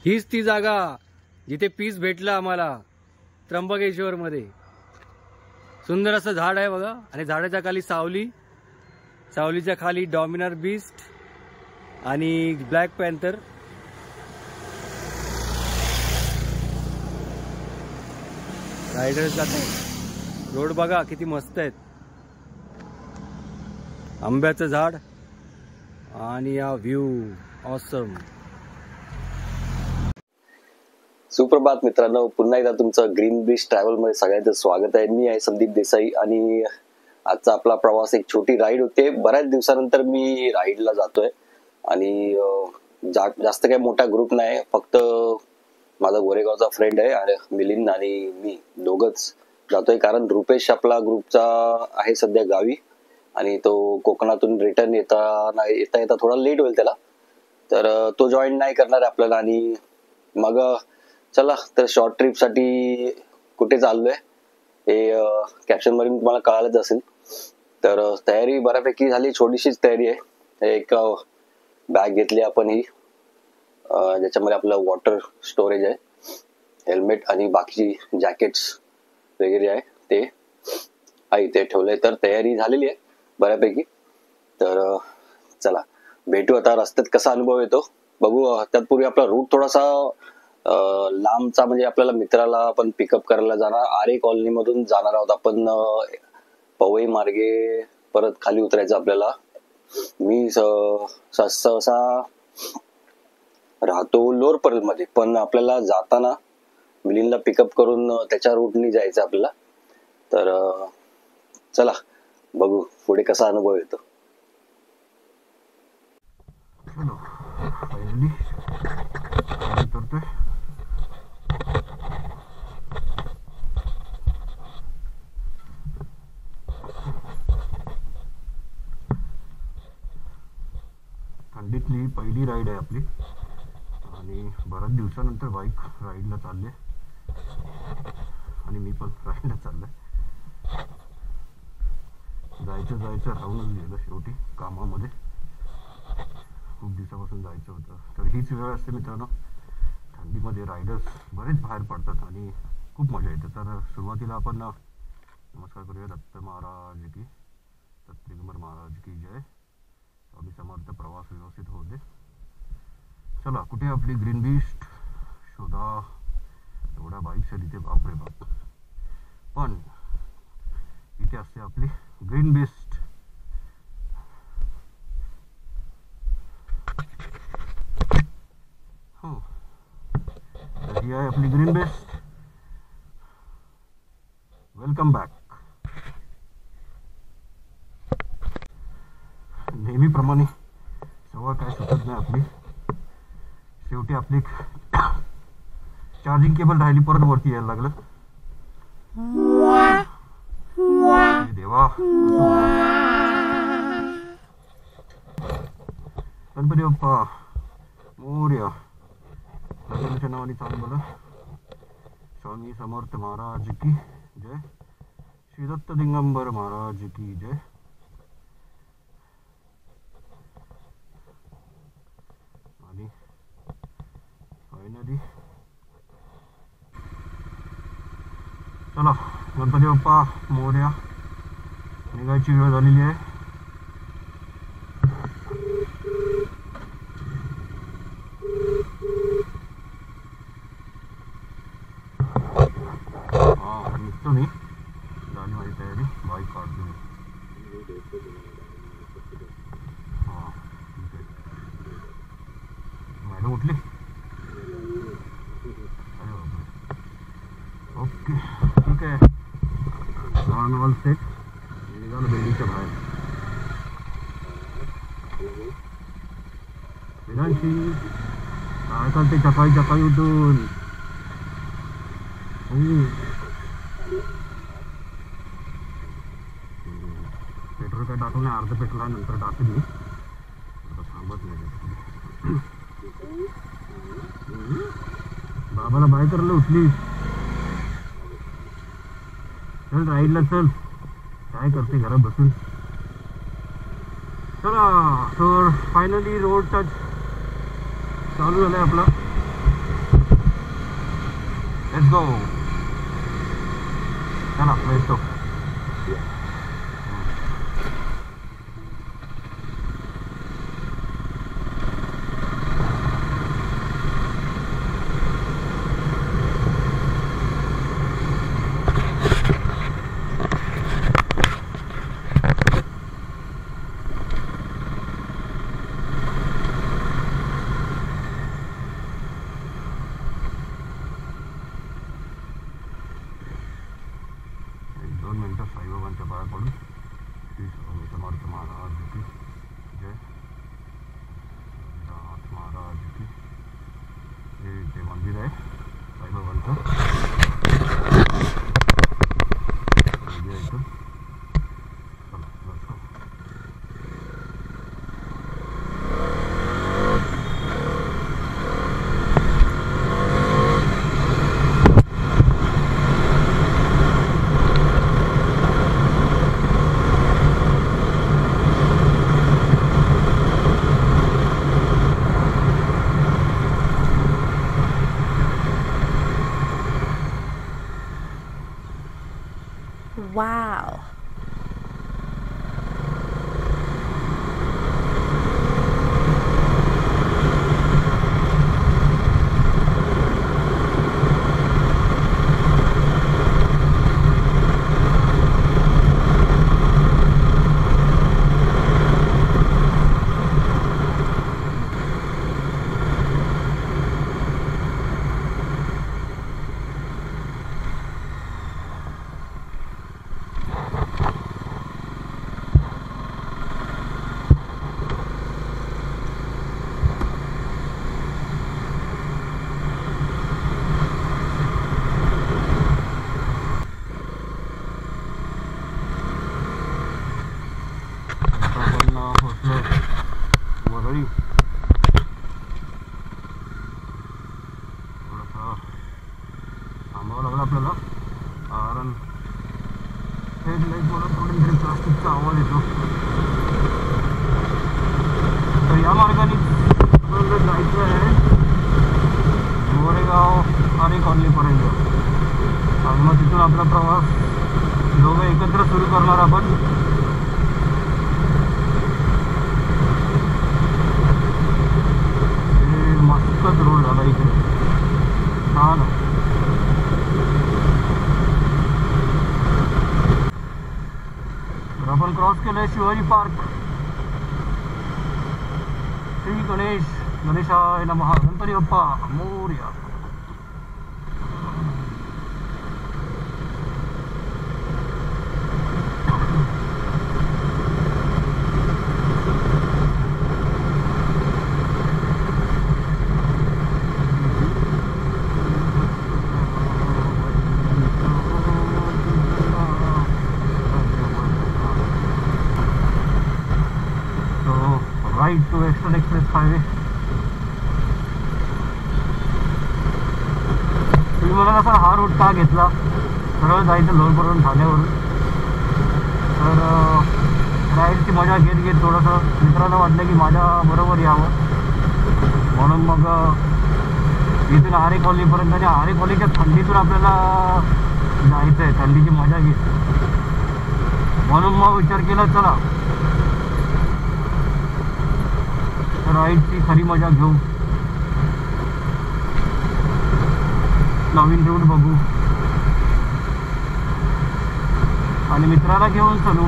हीच ती जागा जिथे पीस भेटला आम्हाला त्र्यंबकेश्वर मध्ये। सुंदर असं झाड आहे बघा आणि झाडाच्या खाली सावली, सावलीच्या खाली डॉमिनर बीस्ट आणि ब्लॅक पॅन्थर। रायडर्स जातात। रोड बघा किती मस्त आहेत, आंब्याचं झाड आणि हा व्ह्यू ऑसम। सुप्रभात मित्रांनो, पुन्हा एकदा तुमचं ग्रीन ब्रिज ट्रॅव्हल मध्ये सगळ्यांचं स्वागत आहे। मी आहे संदीप देसाई आणि आजचा आपला प्रवास एक छोटी राईड होते। बऱ्याच दिवसानंतर मी राईडला जातोय आणि जास्त काही मोठा ग्रुप नाही, फक्त माझा गोरेगावचा फ्रेंड आहे आणि मिलिंद आणि मी दोघंच जातोय। कारण रुपेश आपला ग्रुपचा आहे सध्या गावी आणि तो कोकणातून रिटर्न येता थोडा लेट होईल त्याला, तर तो जॉईन नाही करणार आपल्याला। आणि मग चला तर शॉर्ट ट्रिप साठी कुठे चाललोय हे कॅप्शन मध्ये तुम्हाला कळालंच असेल। तर तयारी बऱ्यापैकी झाली, छोटीशीच तयारी आहे। एक बॅग घेतली आपण ही, ज्याच्यामध्ये आपलं वॉटर स्टोरेज आहे, हेल्मेट आणि बाकीची जॅकेट्स वगैरे आहे ते इथे ठेवलंय। तर तयारी झालेली आहे बऱ्यापैकी। तर चला भेटू आता रस्त्यात, कसा अनुभव येतो बघू। त्यापूर्वी आपला रूट थोडासा लांबचा, म्हणजे आपल्याला मित्राला आपण पिकअप करायला जाणार, आरे कॉलनी मधून जाणार आहोत आपण पवई मार्गे परत खाली उतरायचं आपल्याला। मी सहसा राहतो लोअरपर्ल मध्ये, पण आपल्याला जाताना मिलिंदला पिकअप करून त्याच्या रूटनी जायचं आपल्याला। तर चला बघू पुढे कसा अनुभव येतो। थंडीतली पहिली राईड आहे आपली आणि बऱ्याच दिवसानंतर बाईक राईडला चालले आणि मी पण राईडला चाललोय। जायचं राहूनच गेलं शेवटी कामामध्ये, खूप दिवसापासून जायचं होतं। तर हीच वेळ असते मित्रांनो, थंडीमध्ये रायडर्स बरेच बाहेर पडतात आणि खूप मजा येते। तर सुरुवातीला आपण नमस्कार करूया दत्त महाराज की, दत्त दिगंबर महाराज की जय। स्वामी समर्थ, प्रवास व्यवस्थित होऊ दे। चला कुठे आपली ग्रीन बीस्ट शोधा, एवढ्या बाईक्स आहेत इथे, बापरे बाप। पण इथे असते आपली ग्रीन बीस्ट। हो, तर ही आहे आपली ग्रीन बीस्ट। Welcome back. नेहमीप्रमाणे सवय काय सुटत नाही आपली, शेवटी आपली चार्जिंग केबल राहिली, परत वरती यायला लागलं। देवा, गणपती बाप्पा मोरया, गणपतीच्या नावाने चालू बोला। स्वामी समर्थ महाराज की जय, श्री दत्त दिगंबर महाराज की जय। आणि फायनली चला गणपती बाप्पा मोरया, निघायची वेळ झालेली आहे। निघतो मी, झाली माझी तयारी, बाईक काढतो मी। हां ठीक आहे, मॅडम उठली, अरे बापरे, ओके ठीक आहे। ऑल सेट, निघालो बिल्डिंगच्या बाहेर। विधानशी काय करते सकाळी उठून? पेट्रोल काय टाकलं नाही, अर्ध पेट्रोल आहे, नंतर टाकून मी थांबत नाही। बाबाला बाय करायला उठली, चल राईडला चल, काय करते घरात बसून। चला तर फायनली रोड टच चालू झालाय आपला। Let's go. चला भेटतो. साईबाबांच्या पाया पडून श्री स्वामी समर्थ महाराज की जय. नाथ महाराज की. हे ते मंदिर आहे साईबाबांचं. इथून चला let's go. Wow. वरळी थोडंसं थांबावं लागलं आपल्याला कारण हेडलाईटमध्ये थोडी प्लास्टिकचा आवाज येतो. तर या मार्गाने आपल्याला जायचं आहे गोरेगाव आरे कॉलनीपर्यंत आणि मग तिथून आपला प्रवास दोघं एकत्र सुरू करणार आपण. मस्तच रोड झाला इकडे छान. तर आपण क्रॉस केलंय शिवाजी पार्क. श्री गणेशाय नमः. Ganpati Bappa Morya. Right to western express highway. तुम्ही मला कसा हा रूट का घेतला सरळ जायचं लोणपर्यंत ठाण्यावरून. तर राईडची मजा घेत घेत थोडंसं मित्रांना वाटलं की माझ्याबरोबर यावं म्हणून मग इथून आरे कॉलनीपर्यंत आणि आरे कॉलनीच्या थंडीतून आपल्याला जायचं आहे थंडीची मजा घेत म्हणून मग विचार केला चला राईडची खरी मजा घेऊ. नवीन रूट बघू आणि मित्राला घेऊन चलू.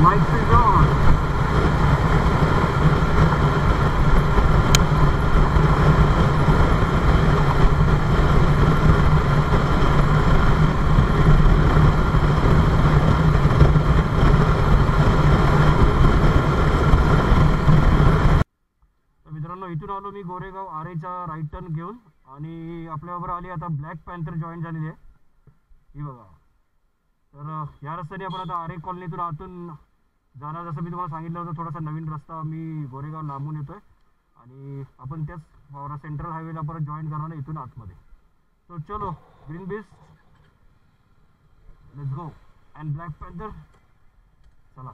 Mike is on. इथून आलो मी गोरेगाव आरेचा राईट टर्न घेऊन आणि आपल्याबरोबर आली आता ब्लॅक पॅन्थर जॉईन झालेली आहे ही बघा. तर या रस्त्याने आपण आता आरे कॉलनीतून आतून जाणार. जसं मी तुम्हाला सांगितलं होतं थोडासा नवीन रस्ता मी गोरेगाव लांबून येतोय आणि आपण त्याच सेंट्रल हायवेला परत जॉईन करणार इथून आतमध्ये. सो चलो green beast let's go and black panther चला.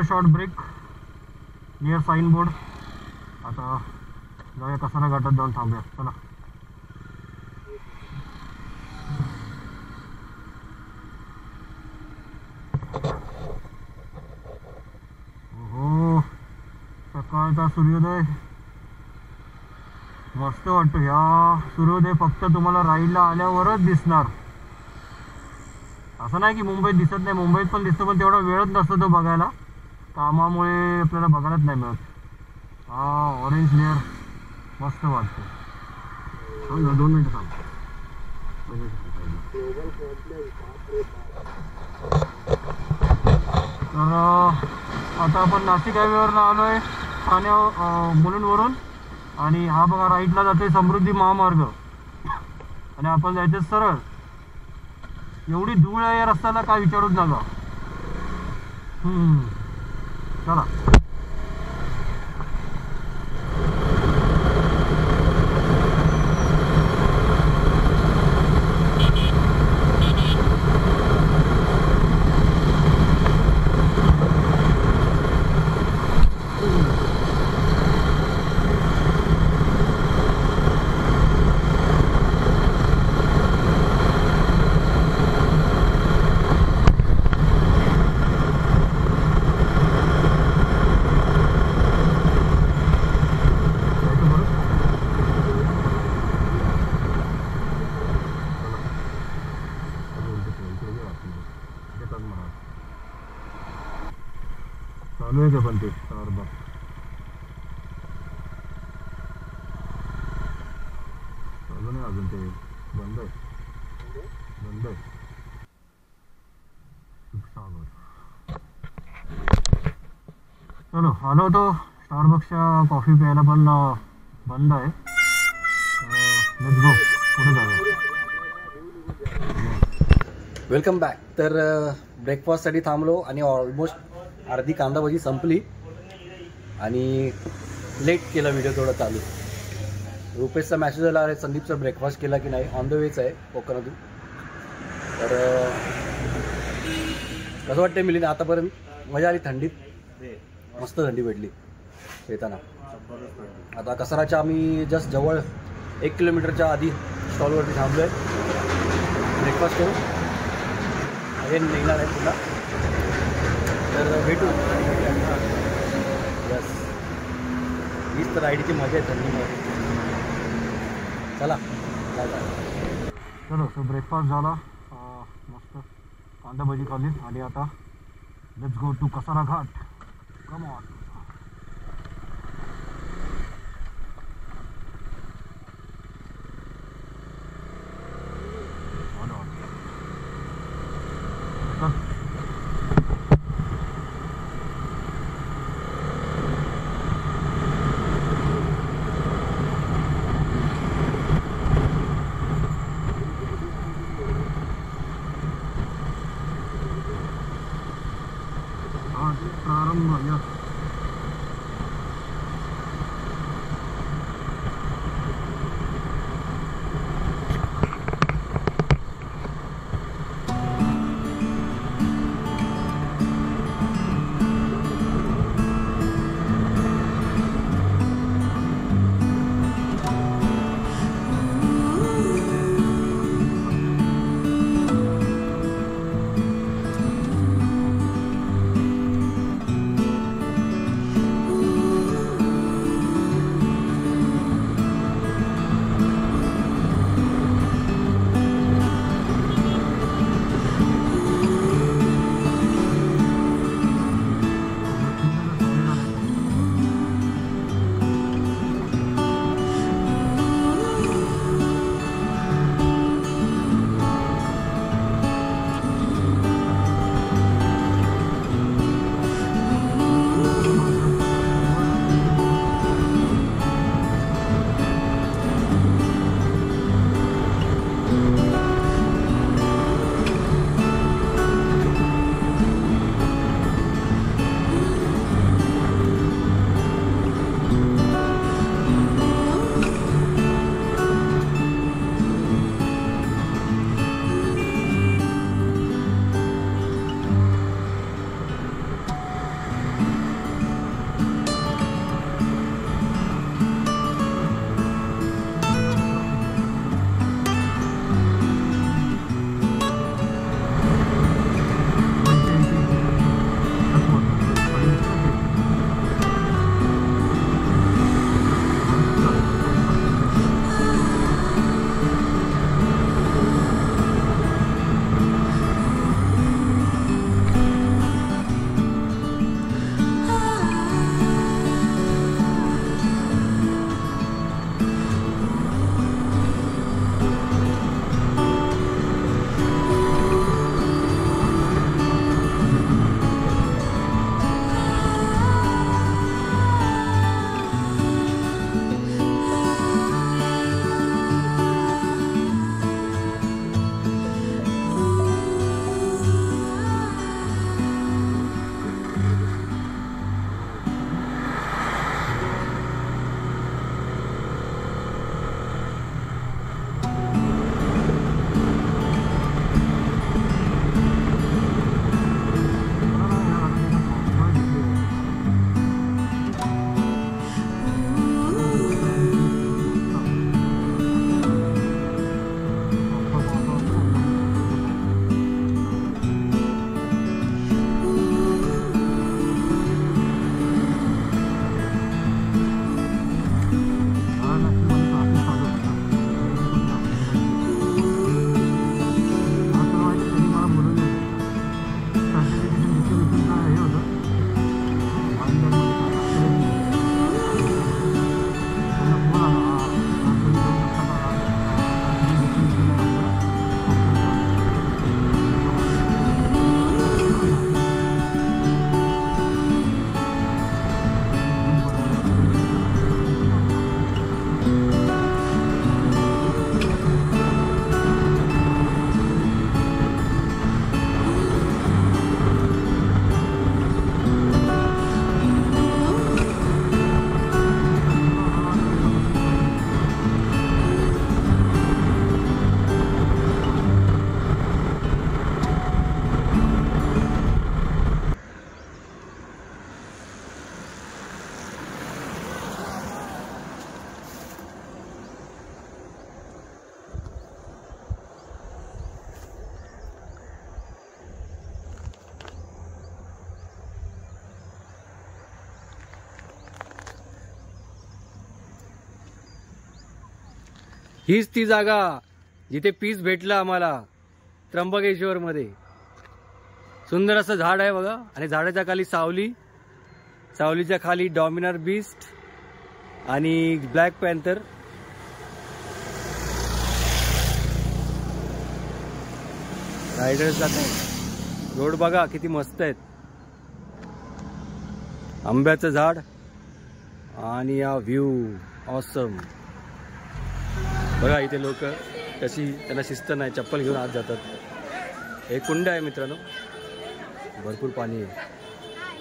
Short break near sign board. आता जाऊया कसारा घाटात जाऊन थांबूया. चला. हो सकाळचा सूर्योदय मस्त वाटतो. ह्या सूर्योदय फक्त तुम्हाला राईडला आल्यावरच दिसणार. असं नाही की मुंबईत दिसत नाही, मुंबईत पण दिसतो, पण तेवढा वेळच नसतो तो बघायला. कामामुळे आपल्याला बघायलाच नाही मिळत. हा ऑरेंज लेअर मस्त वाटतो. 2 मिनिटं थांब. तर आता आपण नाशिक हायवेवरून आलो आहे ठाण्या मुलुंडवरून. आणि हा बघा राईटला जातोय समृद्धी महामार्ग. आणि आपण जायचं सरळ. एवढी धूळ आहे या रस्त्याला काय विचारूच नका. चला. चालूच आहे पण ते स्टारबक्स. चालू नाही अजून, ते बंद आहे. चलो आलो होतो स्टारबक्सच्या कॉफी प्यायला, पण बंद आहे. लेट्स गो, पुढे जाऊया. Welcome back. तर ब्रेकफास्टसाठी थांबलो आणि ऑलमोस्ट अर्धी कांदा भजी संपली आणि लेट केला व्हिडिओ थोडा चालू. रुपेशचा मॅसेज आला, अरे संदीपचा ब्रेकफास्ट केला की नाही, ऑन द वेच आहे कोकणातून. तर कसं वाटतं मिलीने आतापर्यंत? मजा आली थंडीत, मस्त थंडी भेटली येताना. आता कसाराच्या आम्ही जस्ट जवळ 1 किलोमीटरच्या आधी स्टॉलवरती थांबलो आहे. ब्रेकफास्ट करू, अगेन निघणार आहे पुन्हा. तर भेटू. यस, हीच तर राईडची मजा आहे थंडीमध्ये. चला बाय बाय. चलो, सो ब्रेकफास्ट झाला, मस्त कांदा भजी खाल्ली आणि आता let's go to Kasara ghat. Come on. प्रारंभ. हीच ती जागा जिथे पीस भेटलं आम्हाला त्र्यंबकेश्वर मध्ये. सुंदर असं झाड आहे बघा आणि झाडाच्या खाली सावली, सावलीच्या खाली डॉमिनर बीस्ट आणि ब्लॅक पॅन्थर. रायडर्स जात आहेत. रोड बघा किती मस्त आहेत. आंब्याचं झाड आणि हा व्ह्यू ऑसम. बघा इथे लोक कशी, त्यांना शिस्त नाही, चप्पल घेऊन आत जातात. हे कुंड आहे मित्रांनो, भरपूर पाणी आहे.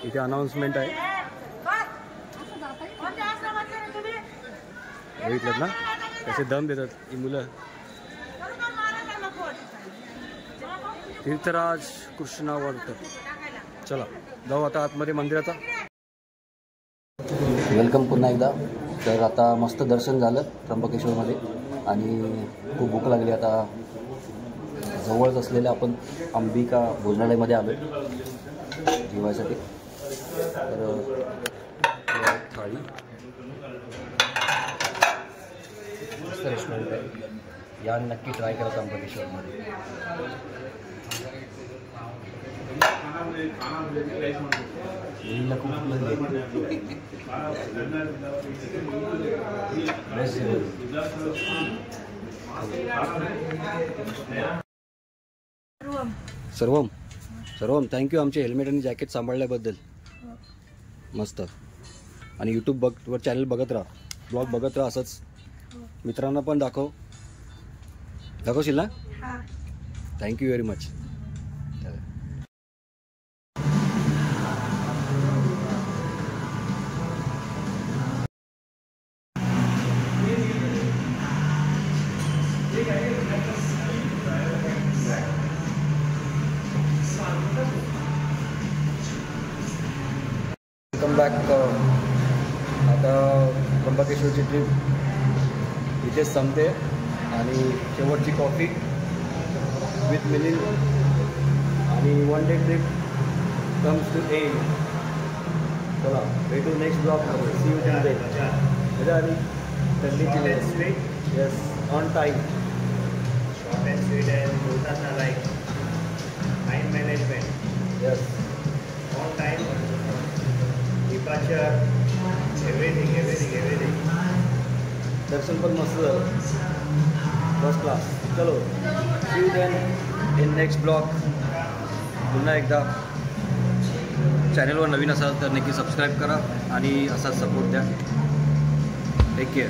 इथे अनाउन्समेंट आहे, बघितलं ना कसे दम देतात ही मुलं. तीर्थराज कृष्णावर्त. चला जाऊ आता आतमध्ये मंदिराचा. वेलकम पुन्हा एकदा. तर आता मस्त दर्शन झालं त्र्यंबकेश्वरमध्ये आणि खूप भूक लागली. आता जवळच असलेल्या आपण अंबिका भोजनालयमध्ये आलो जेवायसाठी. तर थाळी मस्त रेस्टॉरंट आहे, या नक्की ट्राय करा त्र्यंबकेश्वरमध्ये. सर्वम सर्वम थँक्यू आमचे हेल्मेट आणि जॅकेट सांभाळल्याबद्दल. मस्त. आणि यूट्यूबवर चॅनल बघत राहा, ब्लॉग बघत राहा असंच. मित्रांना पण दाखवशील ना. Thank you very much. Welcome back. आता त्र्यंबकेश्वरची ट्रिप इथेच संपते आणि शेवटची कॉफी विथ मिलिंद आणि one day trip comes to end. चला भेटू next blog. See you today. मजा आली थंडीची. Yes on time. Short and sweet and बोलतात ना like time management. Yes on time. Departure everything. दर्शन पण मस्त झालं, फर्स्ट क्लास. चलो see you then in next blog. पुन्हा एकदा चॅनलवर नवीन असाल तर नक्की सबस्क्राईब करा आणि असाच सपोर्ट द्या. Take care.